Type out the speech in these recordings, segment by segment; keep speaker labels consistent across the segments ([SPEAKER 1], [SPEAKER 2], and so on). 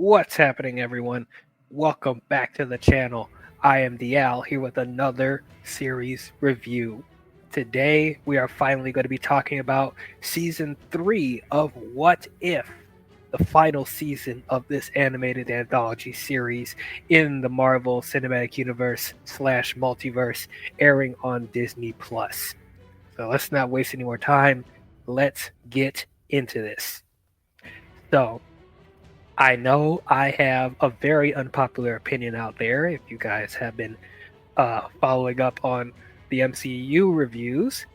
[SPEAKER 1] What's happening, everyone? Welcome back to the channel. I am DL here with another series review. Today, we are finally going to be talking about season 3 of What If, the final season of this animated anthology series in the Marvel Cinematic Universe slash multiverse, airing on Disney Plus. So let's not waste any more time. Let's get into this. So, I know I have a very unpopular opinion out there. If you guys have been following up on the MCU reviews,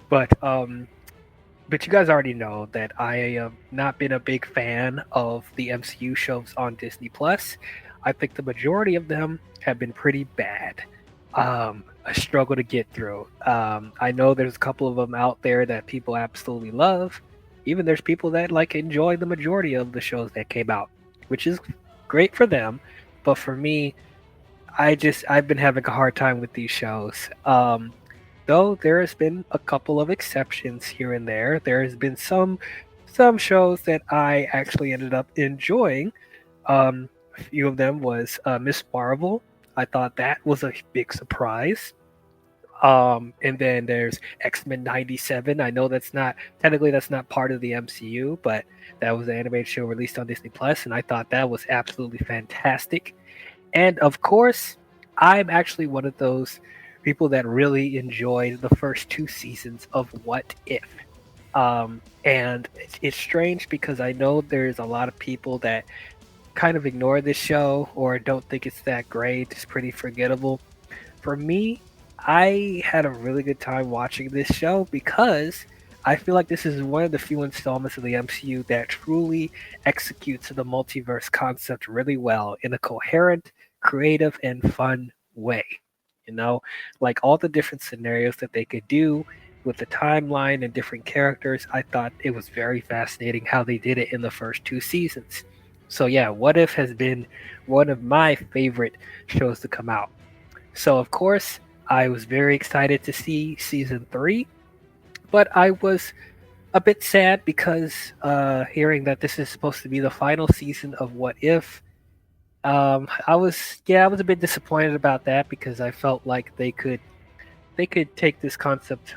[SPEAKER 1] but but you guys already know that I have not been a big fan of the MCU shows on Disney Plus. I think the majority of them have been pretty bad. A struggle to get through. I know there's a couple of them out there that people absolutely love. Even there's people that like enjoy the majority of the shows that came out, which is great for them. But for me, I've been having a hard time with these shows. Though there has been a couple of exceptions here and there. There has been some shows that I actually ended up enjoying. A few of them was Miss Marvel. I thought that was a big surprise. And then there's X-Men 97. I know that's not part of the MCU, but that was an animated show released on Disney Plus, and I thought that was absolutely fantastic. And of course, I'm actually one of those people that really enjoyed the first two seasons of What If. And it's strange because I know there's a lot of people that kind of ignore this show or don't think it's that great. It's pretty forgettable. For me, I had a really good time watching this show because I feel like this is one of the few installments of the MCU that truly executes the multiverse concept really well in a coherent, creative, and fun way. You know, like all the different scenarios that they could do with the timeline and different characters, I thought it was very fascinating how they did it in the first two seasons. So, yeah, What If has been one of my favorite shows to come out. So, of course, I was very excited to see season 3, but I was a bit sad because hearing that this is supposed to be the final season of What If, I was a bit disappointed about that because I felt like they could take this concept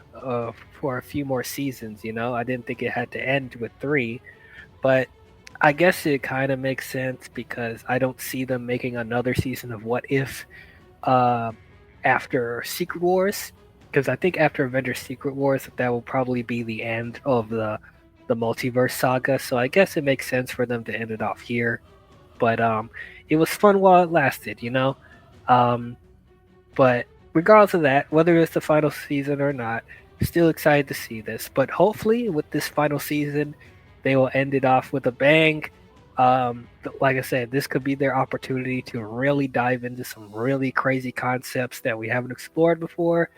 [SPEAKER 1] for a few more seasons. You know, I didn't think it had to end with 3, but I guess it kind of makes sense because I don't see them making another season of What If uh, after Secret Wars, because I think after Avengers Secret Wars that will probably be the end of the multiverse saga. So I guess it makes sense for them to end it off here. But it was fun while it lasted, you know. Um, but regardless of that, whether it's the final season or not, still excited to see this. But hopefully, with this final season, they will end it off with a bang. Like I said, this could be their opportunity to really dive into some really crazy concepts that we haven't explored before.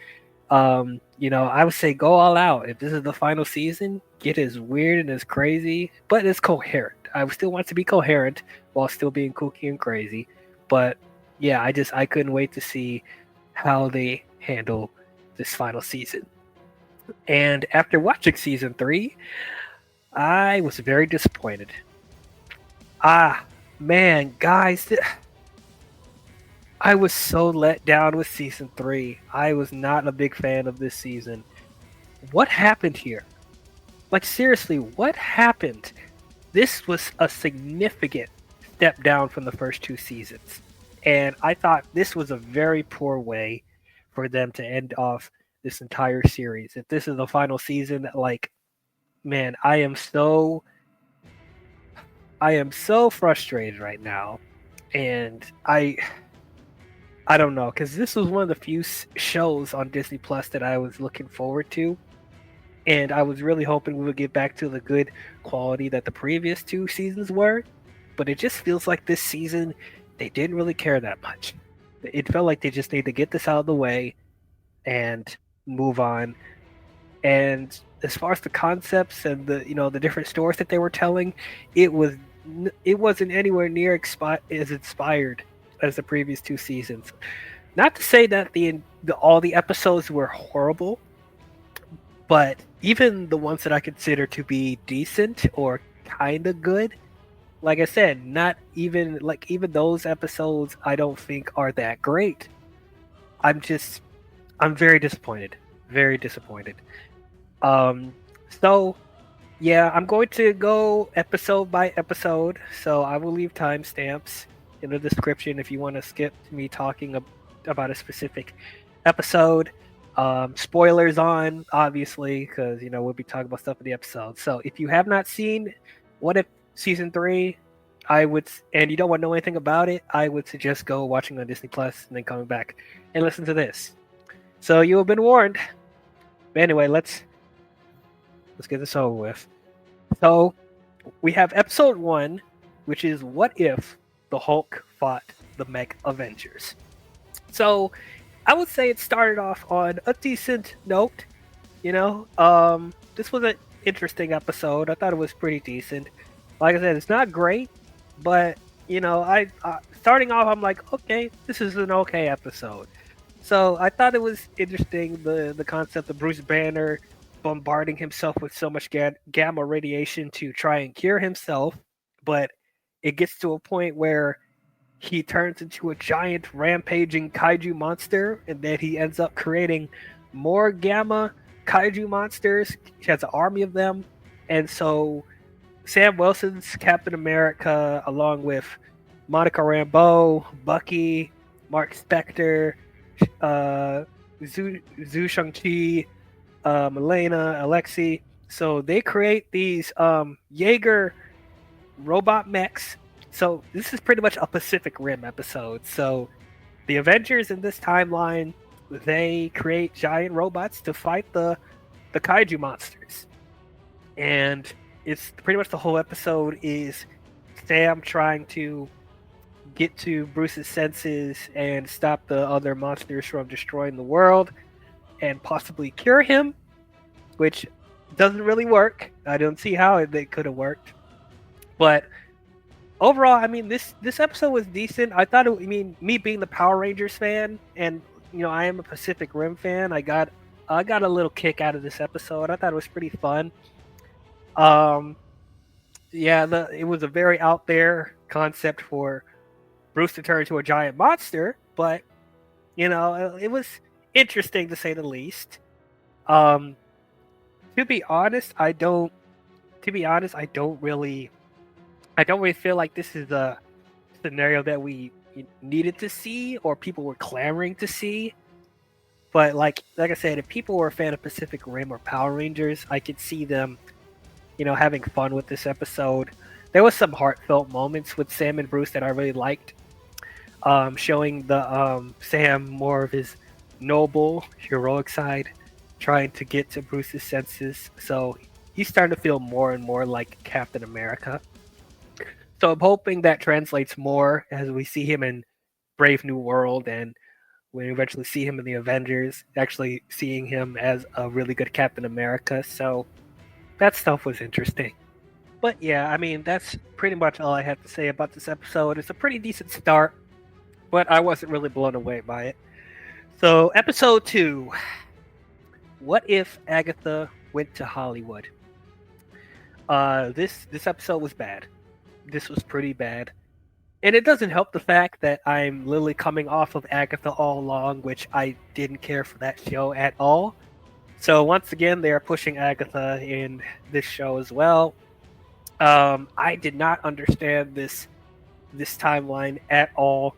[SPEAKER 1] I would say go all out. If this is the final season, get as weird and as crazy, but it's coherent. I still want it to be coherent while still being kooky and crazy. But yeah, I couldn't wait to see how they handle this final season. And after watching season 3, I was very disappointed. Ah, man, guys, I was so let down with season 3. I was not a big fan of this season. What happened here? Like, seriously, what happened? This was a significant step down from the first two seasons. And I thought this was a very poor way for them to end off this entire series. If this is the final season, like, man, I am so frustrated right now. And I don't know, because this was one of the few shows on Disney Plus that I was looking forward to, and I was really hoping we would get back to the good quality that the previous two seasons were. But it just feels like this season they didn't really care that much. It felt like they just need to get this out of the way and move on. And as far as the concepts and the different stories that they were telling, it was it wasn't anywhere near as inspired as the previous two seasons. Not to say that all the episodes were horrible, but even the ones that I consider to be decent or kind of good, like I said, not even like even those episodes I don't think are that great. I'm just I'm very disappointed. Very disappointed. Um so yeah, I'm going to go episode by episode. So I will leave timestamps in the description if you want to skip me talking about a specific episode. Spoilers on, obviously, because we'll be talking about stuff in the episode. So if you have not seen What If season 3, and you don't want to know anything about it, I would suggest go watching on Disney Plus and then coming back and listen to this. So you have been warned. But anyway, let's get this over with. So we have episode 1, which is What If the Hulk Fought the Mech Avengers. So I would say it started off on a decent note. This was an interesting episode. I thought it was pretty decent. Like I said, it's not great, but I starting off, I'm like, okay, this is an okay episode. So I thought it was interesting, the concept of Bruce Banner bombarding himself with so much gamma radiation to try and cure himself, but it gets to a point where he turns into a giant rampaging kaiju monster, and then he ends up creating more gamma kaiju monsters. He has an army of them, and so Sam Wilson's Captain America, along with Monica Rambeau, Bucky, Mark Spector, Zhu Shang-Chi, Milena, Alexei. So they create these Jaeger robot mechs. So this is pretty much a Pacific Rim episode. So the Avengers in this timeline, they create giant robots to fight the kaiju monsters. And it's pretty much the whole episode is Sam trying to get to Bruce's senses and stop the other monsters from destroying the world and possibly cure him, which doesn't really work. I don't see how it could have worked. But overall, I mean, this episode was decent. I thought me being the Power Rangers fan, and I am a Pacific Rim fan, I got a little kick out of this episode. I thought it was pretty fun. It was a very out there concept for Bruce to turn into a giant monster, but it was interesting to say the least. To be honest, I don't really feel like this is a scenario that we needed to see or people were clamoring to see. But like I said, if people were a fan of Pacific Rim or Power Rangers, I could see them, having fun with this episode. There was some heartfelt moments with Sam and Bruce that I really liked. Showing the Sam more of his noble, heroic side, trying to get to Bruce's senses. So he's starting to feel more and more like Captain America. So I'm hoping that translates more as we see him in Brave New World, and we eventually see him in the Avengers, actually seeing him as a really good Captain America. So that stuff was interesting. But yeah, I mean, that's pretty much all I have to say about this episode. It's a pretty decent start, but I wasn't really blown away by it. So episode 2, What If Agatha Went to Hollywood? This episode was bad. This was pretty bad. And it doesn't help the fact that I'm literally coming off of Agatha all along, which I didn't care for that show at all. So once again, they are pushing Agatha in this show as well. I did not understand this timeline at all.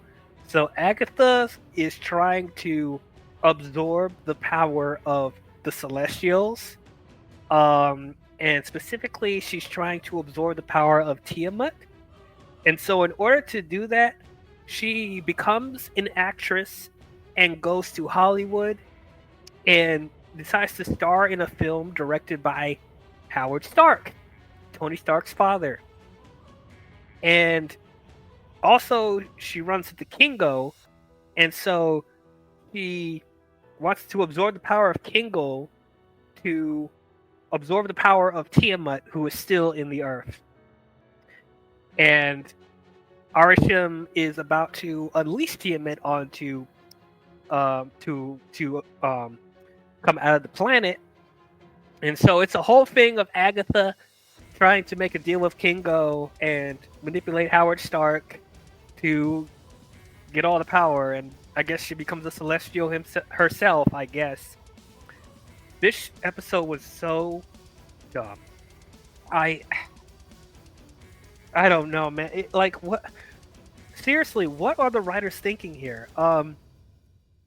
[SPEAKER 1] So Agatha is trying to absorb the power of the Celestials. And specifically, she's trying to absorb the power of Tiamat. And so in order to do that, she becomes an actress and goes to Hollywood and decides to star in a film directed by Howard Stark, Tony Stark's father. And also, she runs into Kingo, and so she wants to absorb the power of Kingo to absorb the power of Tiamat, who is still in the earth. And Arisham is about to unleash Tiamat onto to come out of the planet. And so it's a whole thing of Agatha trying to make a deal with Kingo and manipulate Howard Stark to get all the power, and I guess she becomes a Celestial herself, I guess. This episode was so dumb. I I don't know, man. Like, what? Seriously, what are the writers thinking here?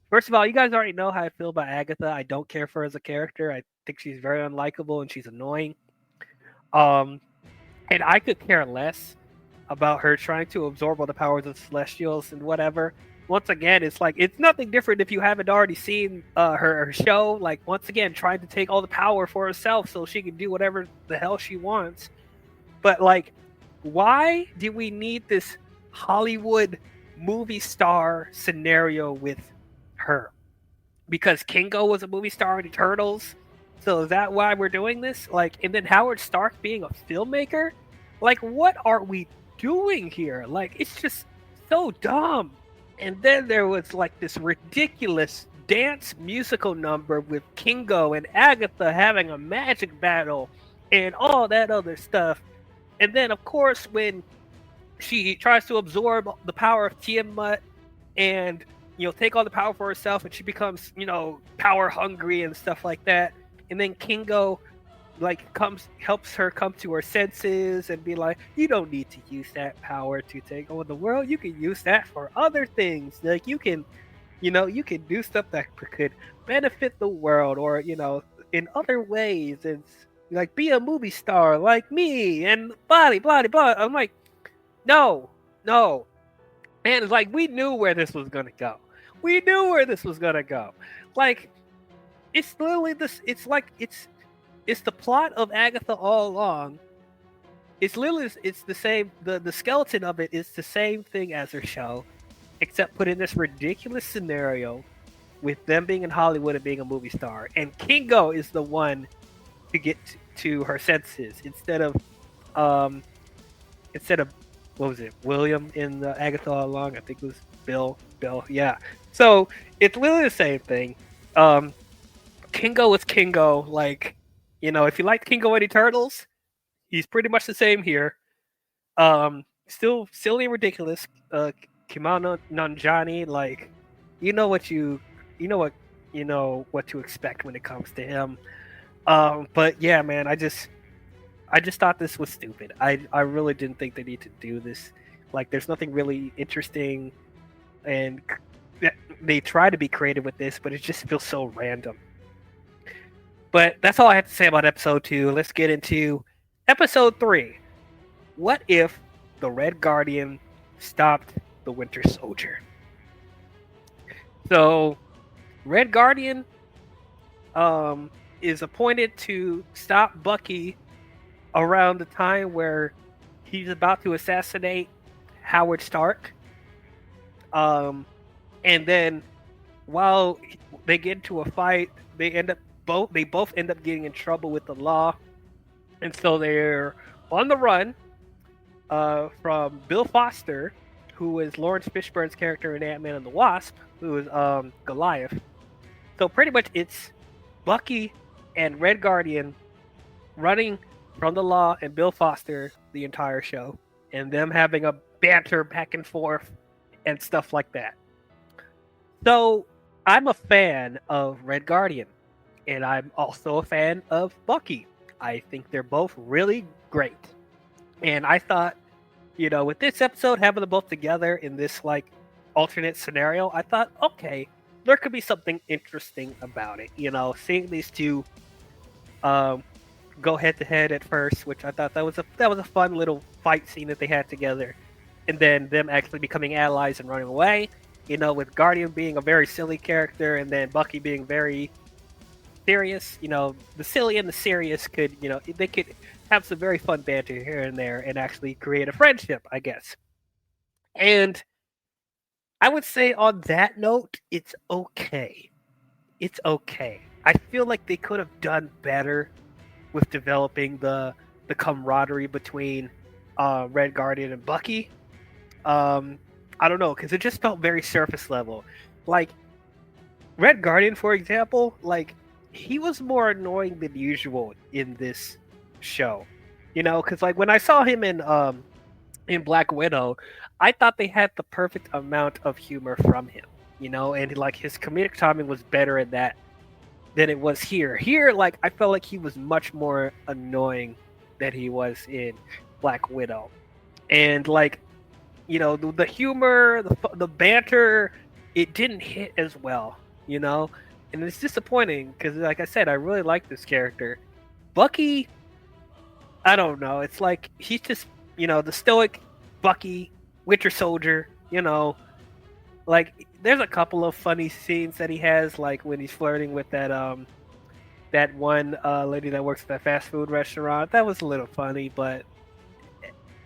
[SPEAKER 1] First of all, you guys already know how I feel about Agatha. I don't care for her as a character. I think she's very unlikable and she's annoying. Um, and I could care less about her trying to absorb all the powers of Celestials and whatever. Once again, it's like it's nothing different if you haven't already seen her show. Like, once again, trying to take all the power for herself so she can do whatever the hell she wants. But like, why do we need this Hollywood movie star scenario with her? Because Kingo was a movie star in Turtles. So is that why we're doing this? Like, and then Howard Stark being a filmmaker? Like, what are we doing here? Like, it's just so dumb. And then there was like this ridiculous dance musical number with Kingo and Agatha having a magic battle and all that other stuff. And then, of course, when she tries to absorb the power of Tiamat and take all the power for herself, and she becomes power hungry and stuff like that, and then Kingo helps her come to her senses and be like, you don't need to use that power to take over the world. You can use that for other things. Like, you can do stuff that could benefit the world, or in other ways, and like be a movie star like me and blah blah blah. I'm like, no. And it's like, we knew where this was gonna go. Like, it's literally this. It's the plot of Agatha all along. It's the same. The skeleton of it is the same thing as her show, except put in this ridiculous scenario with them being in Hollywood and being a movie star. And Kingo is the one to get to her senses instead of what was it, William in the Agatha all along? I think it was Bill. Yeah. So it's literally the same thing. Kingo is Kingo. Like, if you like Kingo and the Turtles, he's pretty much the same here. Still silly and ridiculous. Kimano Nanjiani, like, what to expect when it comes to him. But yeah, man, I just thought this was stupid. I really didn't think they need to do this. Like, there's nothing really interesting, and they try to be creative with this, but it just feels so random. But that's all I have to say about episode 2. Let's get into episode 3. What if the Red Guardian stopped the Winter Soldier? So, Red Guardian is appointed to stop Bucky around the time where he's about to assassinate Howard Stark. And then while they get into a fight, they both end up getting in trouble with the law. And so they're on the run from Bill Foster, who is Lawrence Fishburne's character in Ant-Man and the Wasp, who is Goliath. So pretty much it's Bucky and Red Guardian running from the law and Bill Foster the entire show, and them having a banter back and forth and stuff like that. So I'm a fan of Red Guardian, and I'm also a fan of Bucky. I think they're both really great. And I thought, with this episode, having them both together in this like alternate scenario, I thought, okay, there could be something interesting about it. Seeing these two go head to head at first, which I thought that was a fun little fight scene that they had together, and then them actually becoming allies and running away. With Guardian being a very silly character, and then Bucky being very serious. The silly and the serious could, they could have some very fun banter here and there, and actually create a friendship, I guess. And I would say on that note, it's okay. I feel like they could have done better with developing the camaraderie between Red Guardian and Bucky. I don't know, because it just felt very surface level. Like, Red Guardian, for example, like, he was more annoying than usual in this show. You know, because like when I saw him in Black Widow, I thought they had the perfect amount of humor from him. You know, and like his comedic timing was better in that than it was here. Here, like I felt like he was much more annoying than he was in Black Widow, and like you know the humor, the banter, it didn't hit as well. You know, and it's disappointing because, like I said, I really like this character. Bucky, I don't know. It's like he's just the stoic Bucky, Winter Soldier. Like there's a couple of funny scenes that he has, like when he's flirting with that one lady that works at that fast food restaurant. That was a little funny, but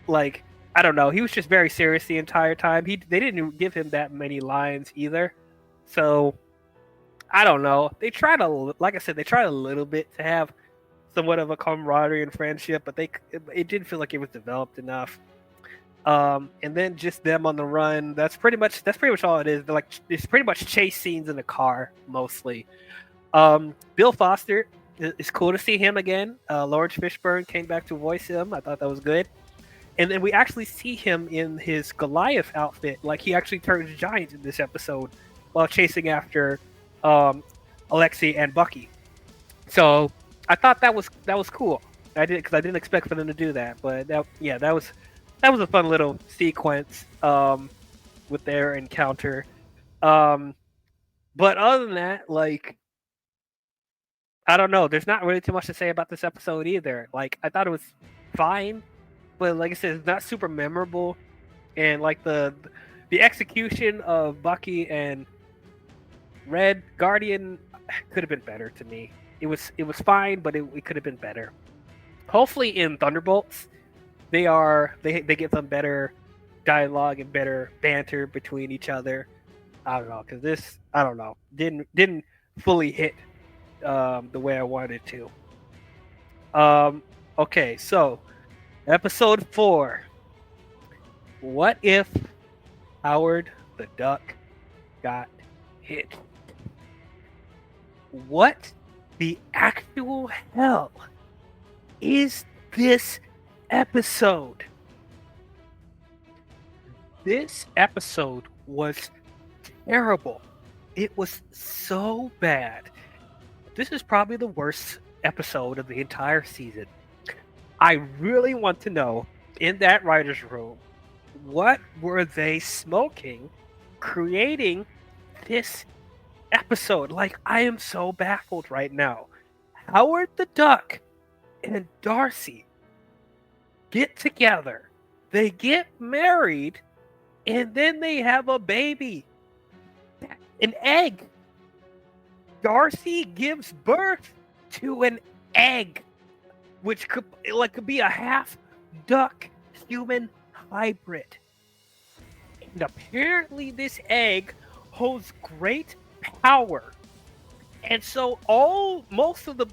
[SPEAKER 1] like I don't know, he was just very serious the entire time. They didn't give him that many lines either, so I don't know. They tried like I said, they tried a little bit to have somewhat of a camaraderie and friendship, but it didn't feel like it was developed enough. And then just them on the run. That's pretty much all it is. They're like it's pretty much chase scenes in the car mostly. Bill Foster, it's cool to see him again. Lawrence Fishburne came back to voice him. I thought that was good. And then we actually see him in his Goliath outfit. Like he actually turns giant in this episode while chasing after Alexei and Bucky. So I thought that was cool. I didn't expect for them to do that, but that was a fun little sequence with their encounter. But other than that, like I don't know. There's not really too much to say about this episode either. Like I thought it was fine, but like I said, it's not super memorable. And like the execution of Bucky and Red Guardian could have been better to me. It was fine, but it could have been better. Hopefully in Thunderbolts, they get some better dialogue and better banter between each other. I don't know, because this didn't fully hit the way I wanted it to. Okay, so episode 4. What if Howard the Duck got hit? What the actual hell is this episode? This episode was terrible. It was so bad. This is probably the worst episode of the entire season. I really want to know, in that writer's room, what were they smoking creating this episode? Like, I am so baffled right now. Howard the Duck and Darcy get together. They get married, and then they have a baby. An egg. Darcy gives birth to an egg, which could be a half duck human hybrid. And apparently this egg holds great power. And so most of the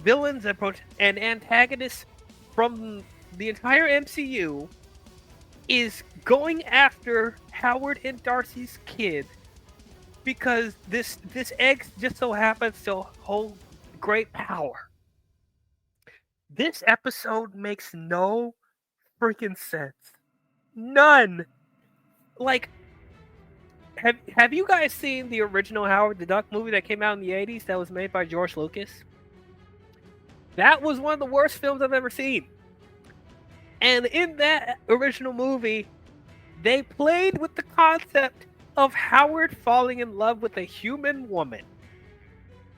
[SPEAKER 1] villains and antagonists from the entire MCU is going after Howard and Darcy's kid because this egg just so happens to hold great power. This episode makes no freaking sense. None. Like, have you guys seen the original Howard the Duck movie that came out in the 80s that was made by George Lucas? That was one of the worst films I've ever seen. And in that original movie, they played with the concept of Howard falling in love with a human woman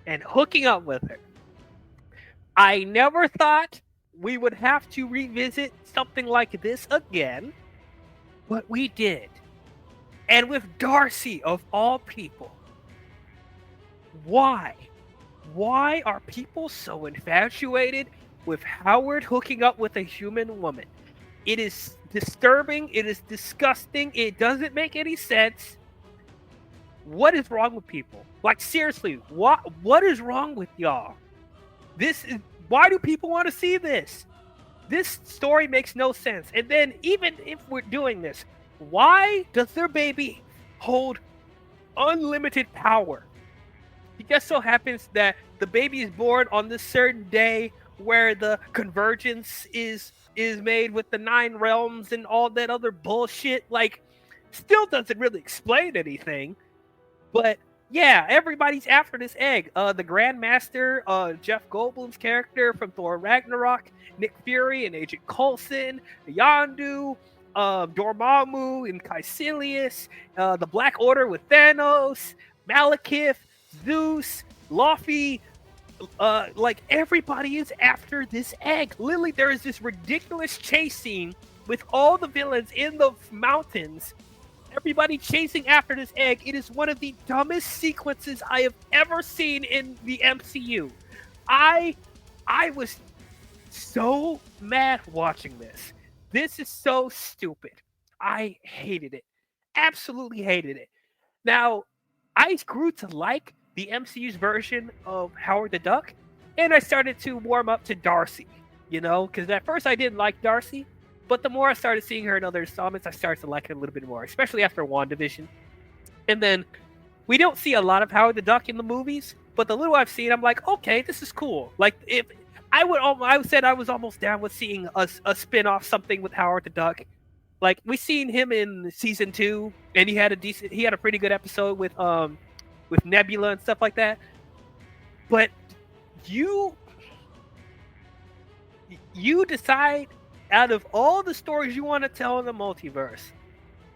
[SPEAKER 1] and hooking up with her. I never thought we would have to revisit something like this again, but we did. And with Darcy, of all people. Why? Why are people so infatuated with Howard hooking up with a human woman? It is disturbing. It is disgusting. It doesn't make any sense. What is wrong with people? Like, seriously, what is wrong with y'all? Why do people want to see this? This story makes no sense. And then even if we're doing this, why does their baby hold unlimited power? It just so happens that the baby is born on this certain day where the convergence is made with the 9 realms and all that other bullshit. Like, still doesn't really explain anything. But yeah, everybody's after this egg. The Grandmaster, Jeff Goldblum's character from Thor Ragnarok, Nick Fury and Agent Coulson, Yondu, Dormammu and Caecilius, the Black Order with Thanos, Malekith, Zeus, Luffy. Like, everybody is after this egg. Literally, there is this ridiculous chase scene with all the villains in the mountains, everybody chasing after this egg. It is one of the dumbest sequences I have ever seen in the MCU. I was so mad watching this. This is so stupid. I hated it. Absolutely hated it. Now, I grew to like the MCU's version of Howard the Duck, and I started to warm up to Darcy, because at first I didn't like Darcy, but the more I started seeing her in other installments, I started to like her a little bit more, especially after WandaVision. And then we don't see a lot of Howard the Duck in the movies, but the little I've seen, I'm like, okay, this is cool. Like, if I said I was almost down with seeing a spin-off something with Howard the Duck. Like, we seen him in season 2, and he had a pretty good episode with Nebula and stuff like that. But you decide, out of all the stories you want to tell in the multiverse,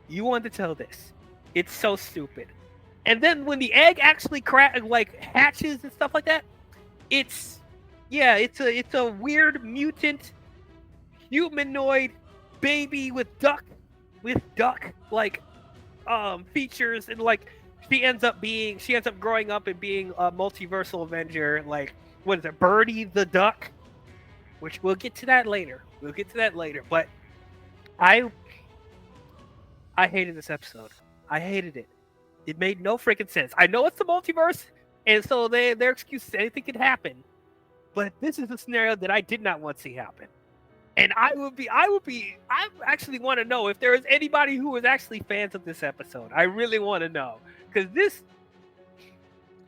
[SPEAKER 1] you want to tell this. It's so stupid. And then when the egg actually hatches and stuff like that, it's a weird mutant humanoid baby with duck features, and like she ends up growing up and being a multiversal Avenger. Like, what is it, Birdie the Duck? Which we'll get to that later. But I hated this episode. I hated it. It made no freaking sense. I know it's the multiverse, and so their excuse is anything can happen. But this is a scenario that I did not want to see happen. And I actually want to know if there is anybody who is actually fans of this episode. I really want to know. Because this,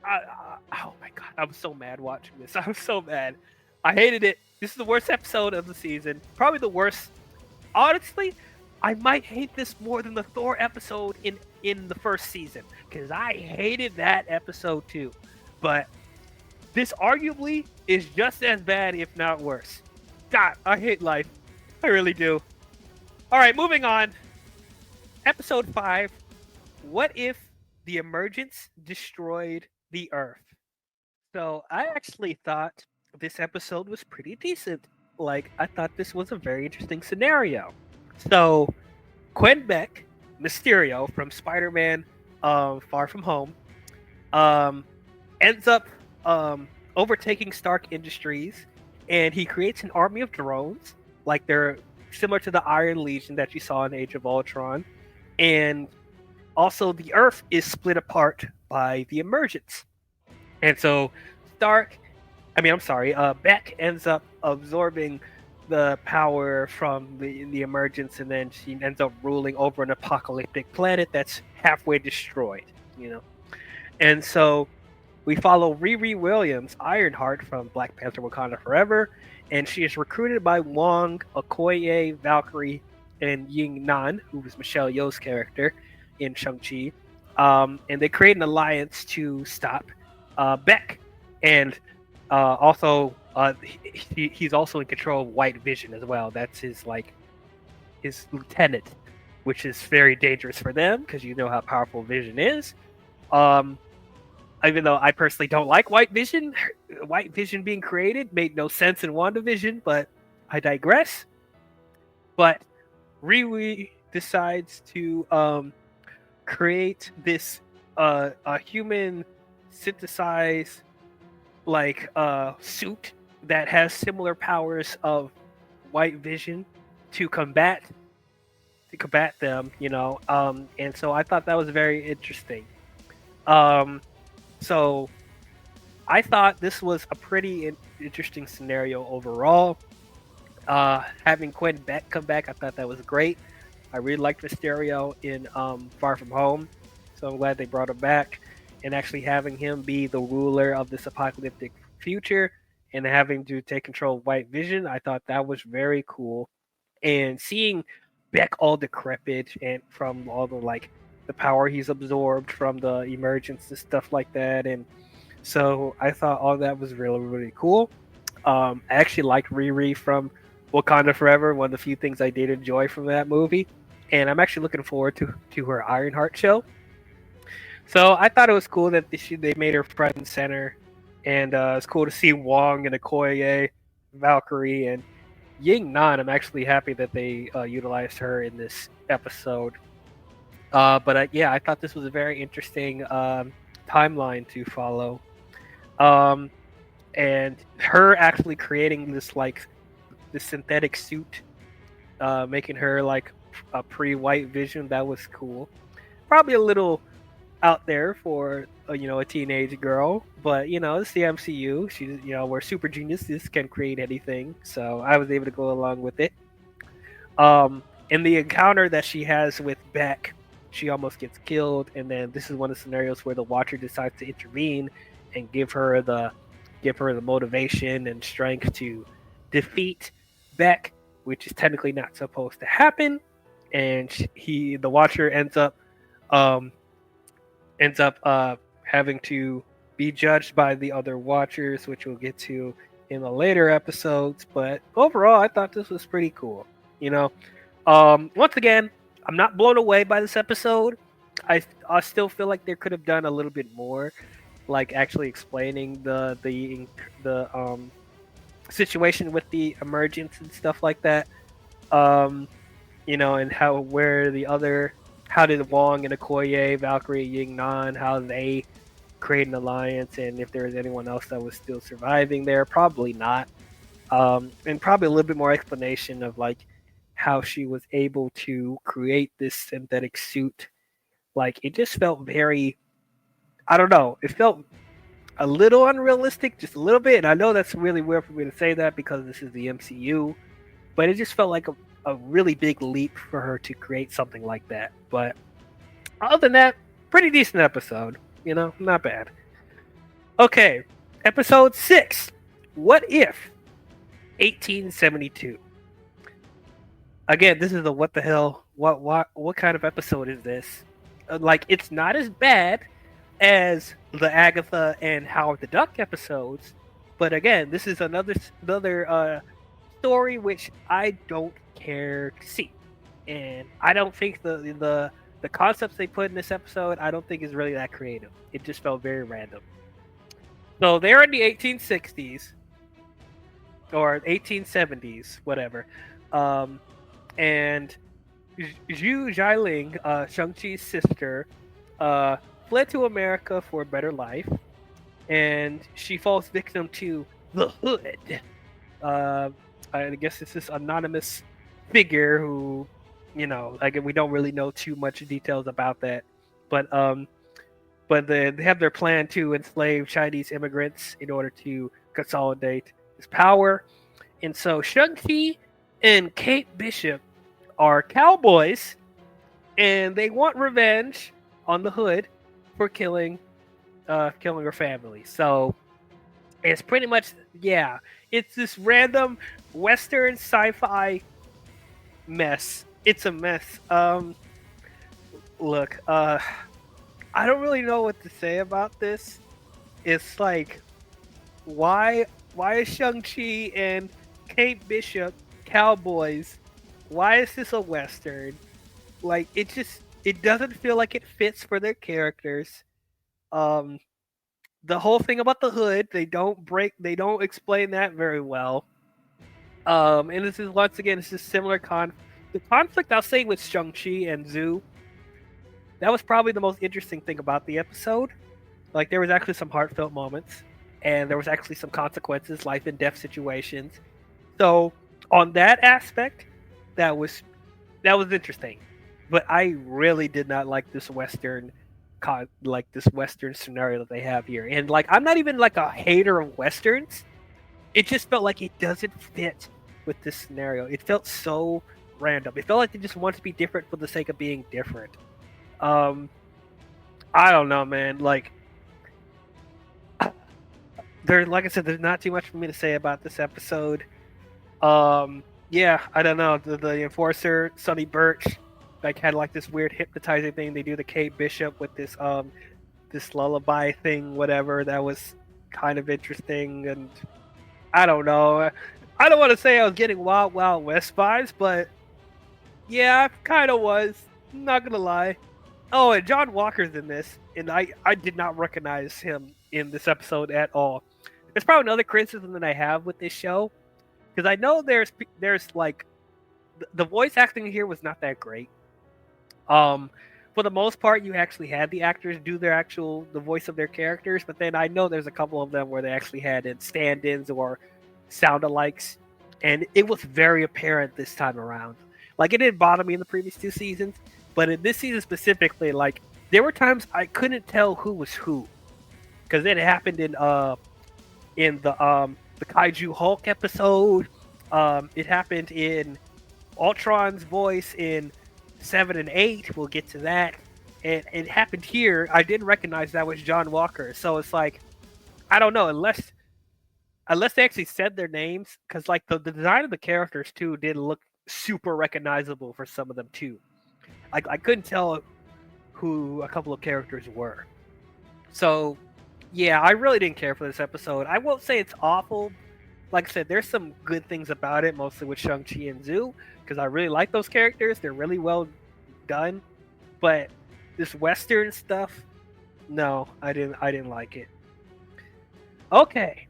[SPEAKER 1] oh my God, I'm so mad watching this. I'm so mad. I hated it. This is the worst episode of the season. Probably the worst. Honestly, I might hate this more than the Thor episode in the first season. Because I hated that episode too. But this arguably is just as bad, if not worse. God, I hate life. I really do. All right, moving on. Episode 5. What if the Emergence destroyed the Earth? So I actually thought this episode was pretty decent. Like, I thought this was a very interesting scenario. So Quentin Beck, Mysterio from Spider-Man Far From Home, ends up overtaking Stark Industries, and he creates an army of drones, like they're similar to the Iron Legion that you saw in Age of Ultron. And also the Earth is split apart by the Emergence. And so Beck ends up absorbing the power from the Emergence, and then she ends up ruling over an apocalyptic planet that's halfway destroyed, And so we follow Riri Williams, Ironheart from Black Panther Wakanda Forever, and she is recruited by Wong, Okoye, Valkyrie, and Ying Nan, who was Michelle Yeoh's character in Shang-Chi. And they create an alliance to stop Beck. And he's also in control of White Vision as well. That's his lieutenant, which is very dangerous for them because you know how powerful Vision is. Even though I personally don't like White Vision being created made no sense in WandaVision, but I digress. But Riri decides to create this a human synthesized suit that has similar powers of White Vision to combat them, and so I thought that was very interesting. So I thought this was a pretty interesting scenario overall. Having Quentin Beck come back, I thought that was great. I really liked Mysterio in Far From Home, so I'm glad they brought him back. And actually having him be the ruler of this apocalyptic future and having to take control of White Vision. I thought that was very cool. And seeing Beck all decrepit and from all the like the power he's absorbed from the emergence and stuff like that. And so I thought all that was really, really cool. I actually liked Riri from Wakanda Forever, one of the few things I did enjoy from that movie. And I'm actually looking forward to her Ironheart show. So I thought it was cool that they made her front and center. And it's cool to see Wong and Okoye, Valkyrie, and Ying Nan. I'm actually happy that they utilized her in this episode. But yeah, I thought this was a very interesting timeline to follow. And her actually creating this synthetic suit, making her like a pre-White Vision, that was cool. Probably a little out there for a teenage girl, but it's the MCU. She's where super geniuses can create anything, so I was able to go along with it. In the encounter that she has with Beck, she almost gets killed, and then this is one of the scenarios where the Watcher decides to intervene and give her the motivation and strength to defeat Beck, which is technically not supposed to happen. And the Watcher ends up having to be judged by the other Watchers, which we'll get to in the later episodes. But overall, I thought this was pretty cool. Once again, I'm not blown away by this episode. I still feel like they could have done a little bit more, like actually explaining the situation with the emergence and stuff like that. And how did Wong and Okoye, Valkyrie, Ying Nan, how they create an alliance, and if there was anyone else that was still surviving there. Probably not. And probably a little bit more explanation of like how she was able to create this synthetic suit. Like, it just felt very, I don't know, it felt a little unrealistic, just a little bit. And I know that's really weird for me to say that because this is the MCU, but it just felt like a really big leap for her to create something like that. But other than that, pretty decent episode. Not bad. Okay, episode 6. What if 1872? Again, this is a what the hell? What kind of episode is this? Like, it's not as bad as the Agatha and Howard the Duck episodes, but again, this is another story which I don't care to see, and I don't think the concepts they put in this episode, I don't think is really that creative. It just felt very random. So they're in the 1860s or 1870s, whatever, and Zhu Jialing, Shang-Chi's sister, fled to America for a better life, and she falls victim to the Hood. I guess it's this anonymous figure who, like, we don't really know too much details about that, but they have their plan to enslave Chinese immigrants in order to consolidate his power. And so Shang-Chi and Kate Bishop are cowboys, and they want revenge on the Hood for killing her family. So it's pretty much, yeah, it's this random Western sci-fi mess. It's a mess. Look, I don't really know what to say about this. It's like, why is Shang-Chi and Kate Bishop cowboys? Why is this a Western? Like, it doesn't feel like it fits for their characters. The whole thing about the Hood, they don't explain that very well. And this is, once again, it's just similar the conflict, I'll say, with Shang-Chi and Zhu. That was probably the most interesting thing about the episode. Like, there was actually some heartfelt moments, and there was actually some consequences, life and death situations. So on that aspect, that was interesting. But I really did not like this Western scenario that they have here. And like, I'm not even like a hater of Westerns. It just felt like it doesn't fit with this scenario. It felt so random. It felt like they just wanted to be different for the sake of being different. I don't know, man. Like, like I said, there's not too much for me to say about this episode. Yeah, I don't know. The enforcer, Sonny Birch, like had like this weird hypnotizing thing. They do the Kate Bishop with this lullaby thing, whatever. That was kind of interesting, and I don't know. I don't want to say I was getting Wild Wild West vibes, but yeah, I kind of was. Not gonna lie. Oh, and John Walker's in this, and I did not recognize him in this episode at all. There's probably another criticism that I have with this show, because I know there's like the voice acting here was not that great. Um, for the most part, you actually had the actors do the voice of their characters, but then I know there's a couple of them where they actually had stand-ins or sound-alikes, and it was very apparent this time around. Like it didn't bother me in the previous two seasons, but in this season specifically, like there were times I couldn't tell who was who, because it happened in the Kaiju Hulk episode. It happened in Ultron's voice in 7 and 8. We'll get to that. And it happened here. I didn't recognize that was John Walker. So it's like, I don't know, unless they actually said their names, because like the design of the characters too did look super recognizable for some of them too. Like I couldn't tell who a couple of characters were. So yeah, I really didn't care for this episode. I won't say it's awful. Like I said, there's some good things about it, mostly with Shang-Chi and Zhu, because I really like those characters. They're really well done. But this Western stuff, no, I didn't like it. Okay.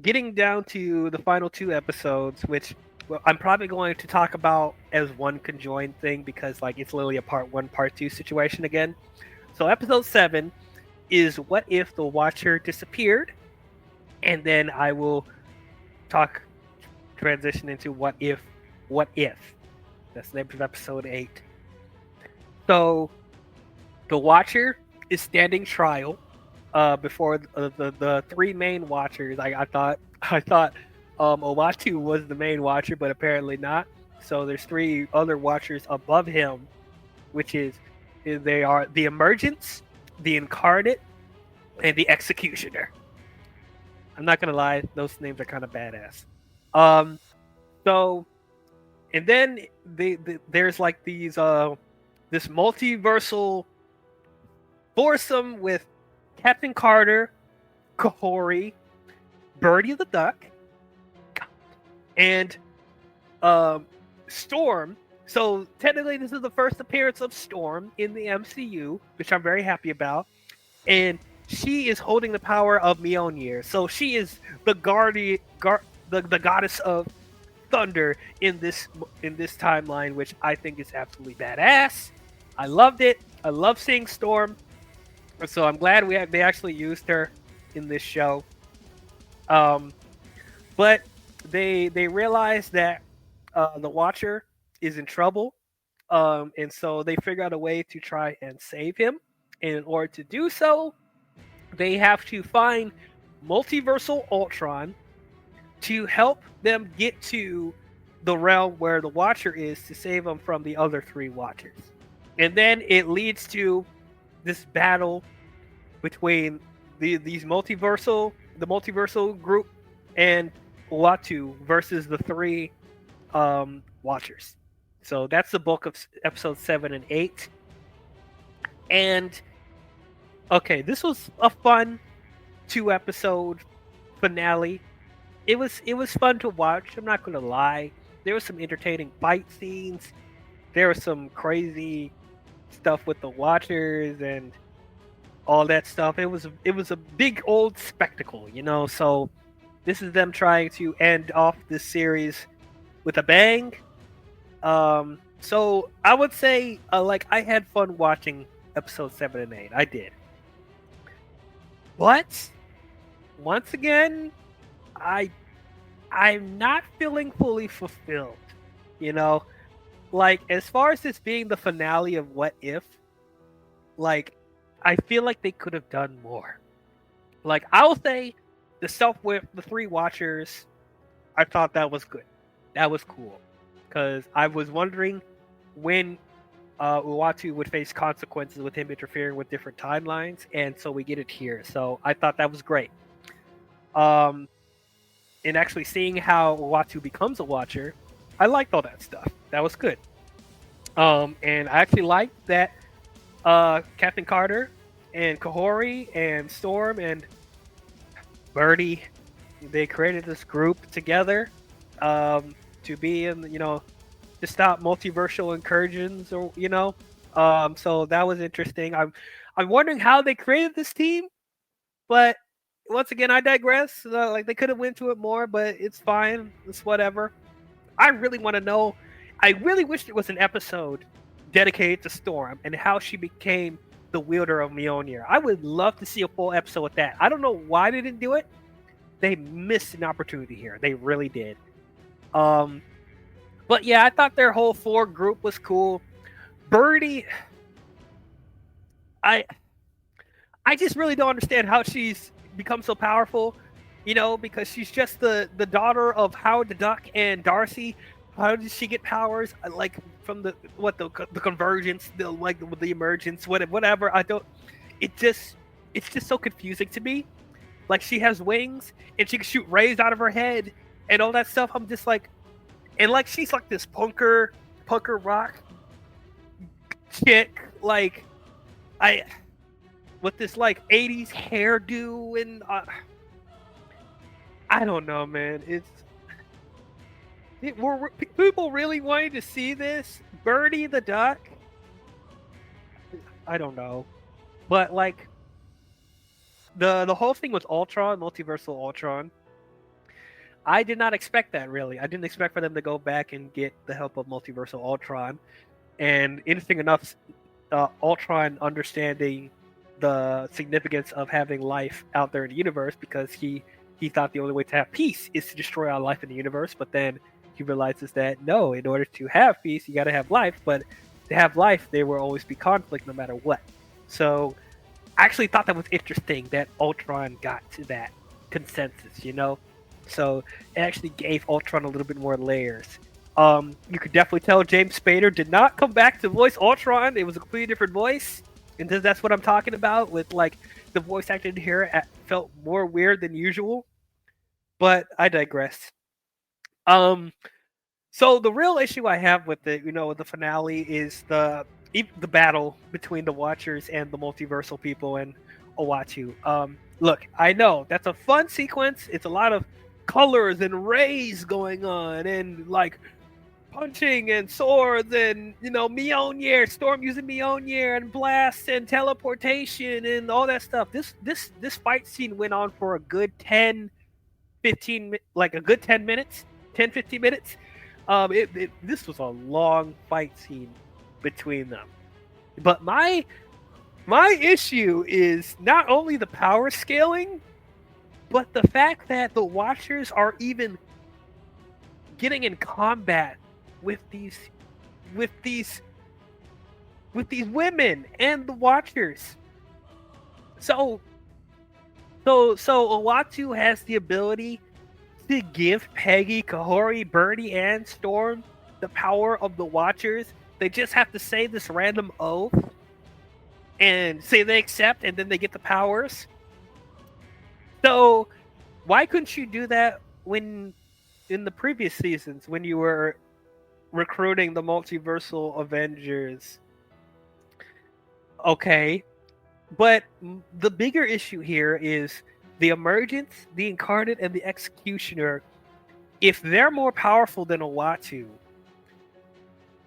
[SPEAKER 1] Getting down to the final two episodes, which I'm probably going to talk about as one conjoined thing because like it's literally a part 1, part 2 situation again. So episode 7 is what if the Watcher disappeared, and then I will transition into what if. That's the name of episode 8. So the Watcher is standing trial before the three main Watchers. I thought Owatu was the main Watcher, but apparently not. So there's 3 other Watchers above him, which they are the Emergence, the Incarnate, and the Executioner. I'm not gonna lie, those names are kind of badass. So, and then there's like this multiversal foursome with Captain Carter, Kahori, Birdie the Duck, and Storm. So technically, this is the first appearance of Storm in the MCU, which I'm very happy about. And she is holding the power of Mjolnir. So she is the the goddess of thunder in this timeline, which I think is absolutely badass. I loved it. I love seeing Storm. So I'm glad they actually used her in this show. But they realize that the Watcher is in trouble, and so they figure out a way to try and save him. And in order to do so, they have to find Multiversal Ultron to help them get to the realm where the Watcher is to save him from the other 3 Watchers. And then it leads to this battle between the multiversal group and Uatu versus the 3 Watchers. So that's the bulk of episodes 7 and 8. And okay, this was a fun 2-episode finale. It was fun to watch. I'm not gonna lie. There was some entertaining fight scenes. There was some crazy stuff with the Watchers and all that stuff. It was a big old spectacle, you know. So this is them trying to end off this series with a bang. So I would say like I had fun watching episode 7 and 8. I did. But once again, I'm not feeling fully fulfilled. You know, like as far as this being the finale of What If, like I feel like they could have done more. Like I will say, the stuff with the 3 Watchers, I thought that was good. That was cool, because I was wondering when Uatu would face consequences with him interfering with different timelines, and so we get it here. So I thought that was great. Um, and actually seeing how Uatu becomes a Watcher, I liked all that stuff. That was good. And I actually liked that Captain Carter and Kahori and Storm and Birdie, they created this group together to be in, to stop multiversal incursions, or so that was interesting. I'm wondering how they created this team, but once again, I digress. Like, they could have went to it more, but it's fine. It's whatever. I really want to know. I really wish there was an episode dedicated to Storm and how she became the wielder of Mjolnir. I would love to see a full episode with that. I don't know why they didn't do it. They missed an opportunity here. They really did. But yeah, I thought their whole 4 group was cool. Birdie, I just really don't understand how she's become so powerful, because she's just the daughter of Howard the Duck and Darcy. How did she get powers? Like, from the convergence, the emergence, whatever. It's just so confusing to me. Like, she has wings and she can shoot rays out of her head and all that stuff. I'm just like, and like, she's like this punker rock chick, like, with this like 80s hairdo, and I don't know, man. Were people really wanting to see this? Birdie the Duck? I don't know, but like, the whole thing with Ultron, multiversal Ultron, I did not expect that, really. I didn't expect for them to go back and get the help of multiversal Ultron. And interesting enough, Ultron understanding the significance of having life out there in the universe, because he thought the only way to have peace is to destroy all life in the universe. But then he realizes that no, in order to have peace, you got to have life. But to have life, there will always be conflict no matter what. So I actually thought that was interesting that Ultron got to that consensus, So it actually gave Ultron a little bit more layers. You could definitely tell James Spader did not come back to voice Ultron. It was a completely different voice. And that's what I'm talking about with, like, the voice acting here felt more weird than usual. But I digress. So the real issue I have with it, with the finale, is the battle between the Watchers and the multiversal people and Uatu. Look, I know that's a fun sequence. It's a lot of colors and rays going on, and like punching and swords, and Mjolnir, Storm using Mjolnir, and blasts and teleportation and all that stuff. This fight scene went on for a good 10 minutes, 10-15 minutes. This was a long fight scene between them. But my issue is not only the power scaling, but the fact that the Watchers are even getting in combat with these women and the Watchers. So Uatu has the ability to give Peggy, Kahori, Birdie, and Storm the power of the Watchers. They just have to say this random oath and say they accept, and then they get the powers. So why couldn't you do that when in the previous seasons, when you were recruiting the multiversal Avengers? Okay, but the bigger issue here is the Emergence, the Incarnate, and the Executioner. If they're more powerful than Uatu,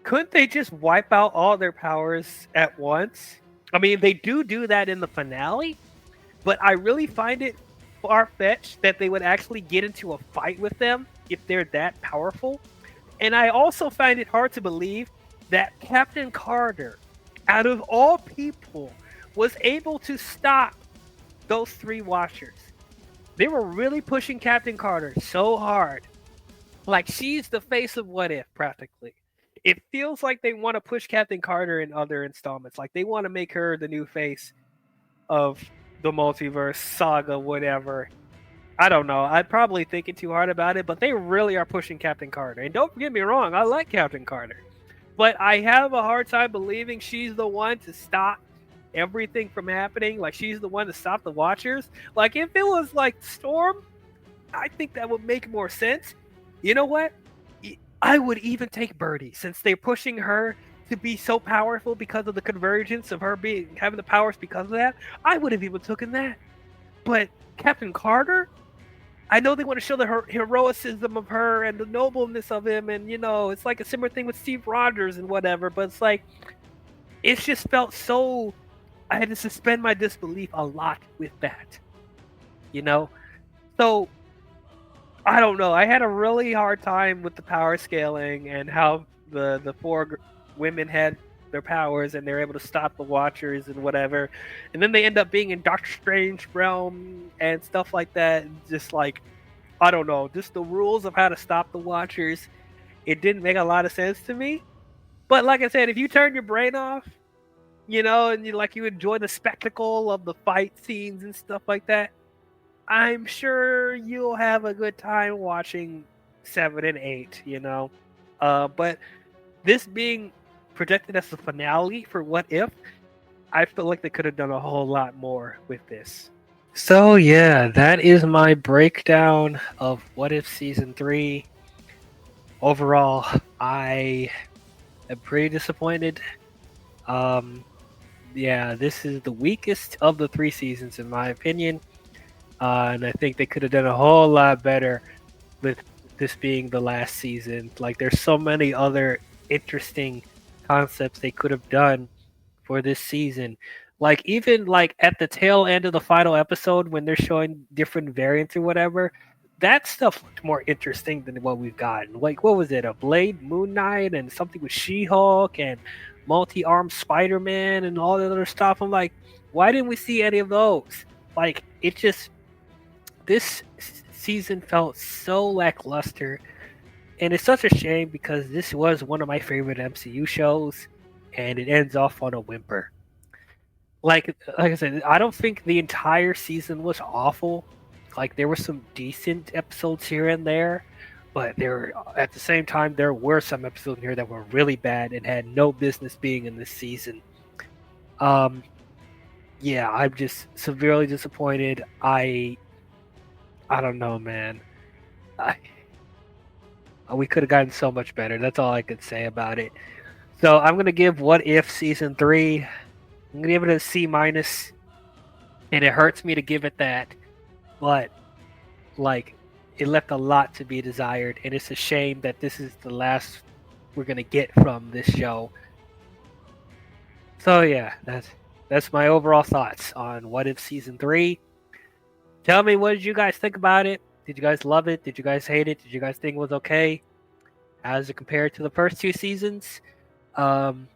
[SPEAKER 1] couldn't they just wipe out all their powers at once? I mean, they do that in the finale, but I really find it far-fetched that they would actually get into a fight with them if they're that powerful. And I also find it hard to believe that Captain Carter, out of all people, was able to stop those 3 Watchers. They were really pushing Captain Carter so hard. Like, she's the face of What If, practically. It feels like they want to push Captain Carter in other installments. Like, they want to make her the new face of the multiverse saga, whatever. I don't know. I'm probably thinking too hard about it, but they really are pushing Captain Carter. And don't get me wrong, I like Captain Carter. But I have a hard time believing she's the one to stop everything from happening. Like, she's the one to stop the Watchers. Like, if it was like Storm, I think that would make more sense. You know what? I would even take Birdie since they're pushing her to be so powerful because of the convergence of her being having the powers because of that. I would have even taken that. But Captain Carter, I know they want to show the heroicism of her and the nobleness of him, and it's like a similar thing with Steve Rogers and whatever. But it's like it just felt so. I had to suspend my disbelief a lot with that, you know. So I don't know. I had a really hard time with the power scaling and how the four women had their powers and they're able to stop the Watchers and whatever, and then they end up being in Doctor Strange realm and stuff like that. Just like I don't know, just the rules of how to stop the Watchers. It didn't make a lot of sense to me. But like I said, if you turn your brain off, and you enjoy the spectacle of the fight scenes and stuff like that, I'm sure you'll have a good time watching 7 and 8. But this being projected as the finale for What If, I feel like they could have done a whole lot more with this. So yeah, that is my breakdown of What If Season 3. Overall, I am pretty disappointed. Yeah, this is the weakest of the 3 seasons in my opinion. And I think they could have done a whole lot better with this being the last season. Like, there's so many other interesting concepts they could have done for this season. Like, even like at the tail end of the final episode when they're showing different variants or whatever, that stuff looked more interesting than what we've gotten. Like, what was it? A Blade, Moon Knight, and something with She-Hulk and multi-armed Spider-Man and all that other stuff. I'm like, why didn't we see any of those? Like, it just this season felt so lackluster, and it's such a shame because this was one of my favorite MCU shows, and it ends off on a whimper. Like I said, I don't think the entire season was awful. Like, there were some decent episodes here and there, but there at the same time there were some episodes in here that were really bad and had no business being in this season. Um, yeah, I'm just severely disappointed. I don't know, man. I, we could have gotten so much better. That's all I could say about it. So I'm gonna give What If Season 3. I'm gonna give it a C minus, and it hurts me to give it that, but like it left a lot to be desired, and it's a shame that this is the last we're gonna get from this show. So yeah, that's my overall thoughts on What If Season 3. Tell me, what did you guys think about it? Did you guys love it? Did you guys hate it? Did you guys think it was okay? How does it compare to the first 2 seasons? Um,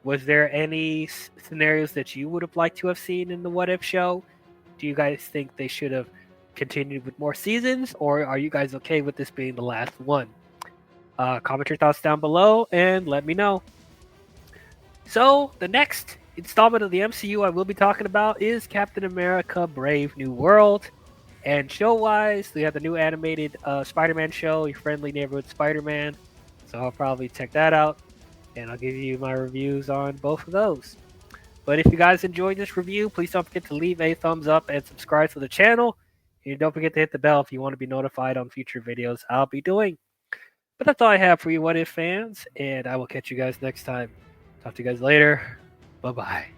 [SPEAKER 1] was there any scenarios that you would have liked to have seen in the What If show? Do you guys think they should have continued with more seasons, or are you guys okay with this being the last one? Comment your thoughts down below and let me know. So, the next installment of the MCU I will be talking about is Captain America Brave New World. And show-wise, we have the new animated Spider-Man show, Your Friendly Neighborhood Spider-Man. So I'll probably check that out, and I'll give you my reviews on both of those. But if you guys enjoyed this review, please don't forget to leave a thumbs up and subscribe to the channel. And don't forget to hit the bell if you want to be notified on future videos I'll be doing. But that's all I have for you, What If fans, and I will catch you guys next time. Talk to you guys later. Bye-bye.